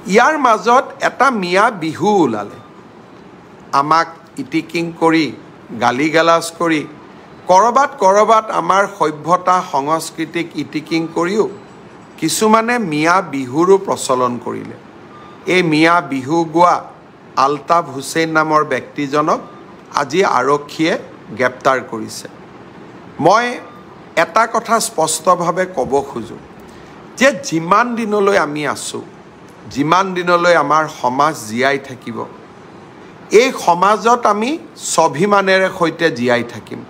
ইয়াৰ মাজত এটা মিয়া বিহু ওলালে আমাক ইটিকিং কৰি গালি গালাজ কৰি কৰবাত আমাৰ সভ্যতা সংস্কৃতিক ইটিকিং কৰিও কিছুমানে মিয়া বিহুৰো প্ৰচলন কৰিলে এই মিয়া বিহু গোৱা আলতাফ হুছেইন নামৰ ব্যক্তিজনক আজি আৰক্ষীয়ে গ্ৰেপ্তাৰ কৰিছে মই এটা কথা স্পষ্টভাৱে ক'ব খোজো যে যিমান দিনলৈ আমি আছো যিমান দিনলৈ আমাৰ সমাজ জীয়াই থাকিব এই সমাজত আমি স্বাভিমানেৰে সৈতে জীয়াই থাকিম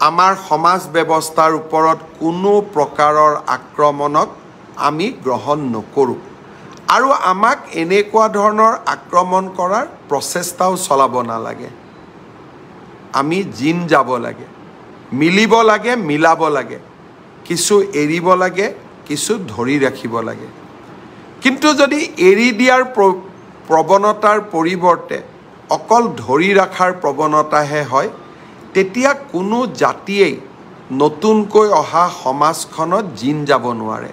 আমাৰ সমাজ ব্যৱস্থাৰ ওপৰত কোনো প্ৰকাৰৰ আক্ৰমণক আমি গ্ৰহণ নকৰোঁ আৰু আমাক এনেকুৱা ধৰণৰ আক্ৰমণ কৰাৰ প্ৰচেষ্টাও চলাব নালাগে আমি জিন যাব লাগে মিলিব লাগে মিলাব লাগে কিছু এৰিব লাগে কিছু ধৰি ৰাখিব লাগে কিন্তু যদি এৰি দিয়াৰ প্ৰৱণতাৰ পৰিৱৰ্তে অকল ধৰি ৰাখাৰ প্ৰৱণতাহে হয় তেতিয়া কোনো জাতিয়েই নতুনকৈ অহা সমাজখনত জিন যাব নোৱাৰে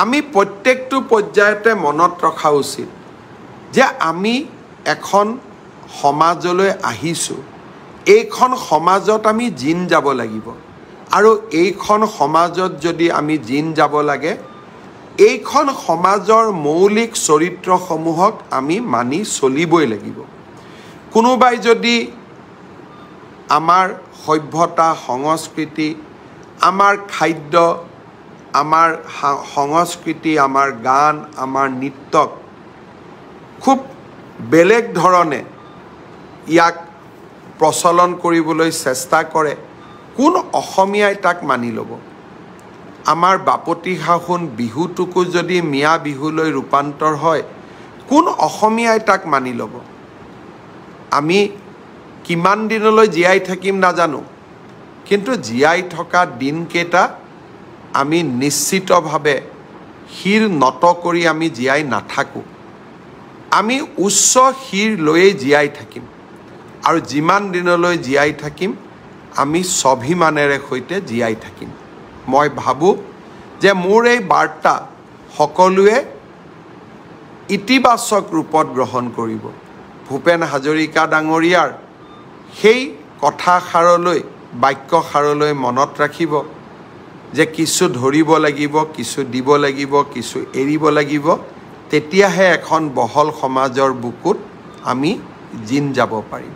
আমি প্ৰত্যেকটো পৰ্যায়তে মনত ৰখা উচিত যে আমি এখন সমাজলৈ আহিছোঁ এইখন সমাজত আমি জিন যাব লাগিব আৰু এইখন সমাজত যদি আমি জিন যাব লাগে এইখন সমাজৰ মৌলিক চৰিত্ৰসমূহক আমি মানি চলিবই লাগিব কোনোবাই যদি আমাৰ সভ্যতা সংস্কৃতি আমাৰ খাদ্য আমাৰ সংস্কৃতি আমাৰ গান আমাৰ নৃত্যক খুব বেলেগ ধৰণে ইয়াক প্ৰচলন কৰিবলৈ চেষ্টা কৰে কোন অসমীয়াই তাক মানি ল'ব আমাৰ বাপতি সাহোন বিহুটোকো যদি মিয়া বিহুলৈ ৰূপান্তৰ হয় কোন অসমীয়াই তাক মানি ল'ব আমি কিমান দিনলৈ জীয়াই থাকিম নাজানো কিন্তু জীয়াই থকা দিনকেইটা আমি নিশ্চিতভাৱে শিৰ নত কৰি আমি জীয়াই নাথাকোঁ আমি উচ্চ শিৰ লৈয়ে জীয়াই থাকিম আৰু যিমান দিনলৈ জীয়াই থাকিম আমি স্বাভিমানেৰে সৈতে জীয়াই থাকিম মই ভাবোঁ যে মোৰ এই বাৰ্তা সকলোৱে ইতিবাচক ৰূপত গ্ৰহণ কৰিব ভূপেন হাজৰিকা ডাঙৰীয়াৰ সেই কথাষাৰলৈ বাক্যষাৰলৈ মনত ৰাখিব যে কিছু ধৰিব লাগিব কিছু দিব লাগিব কিছু এৰিব লাগিব তেতিয়াহে এখন বহল সমাজৰ বুকুত আমি জিন যাব পাৰিম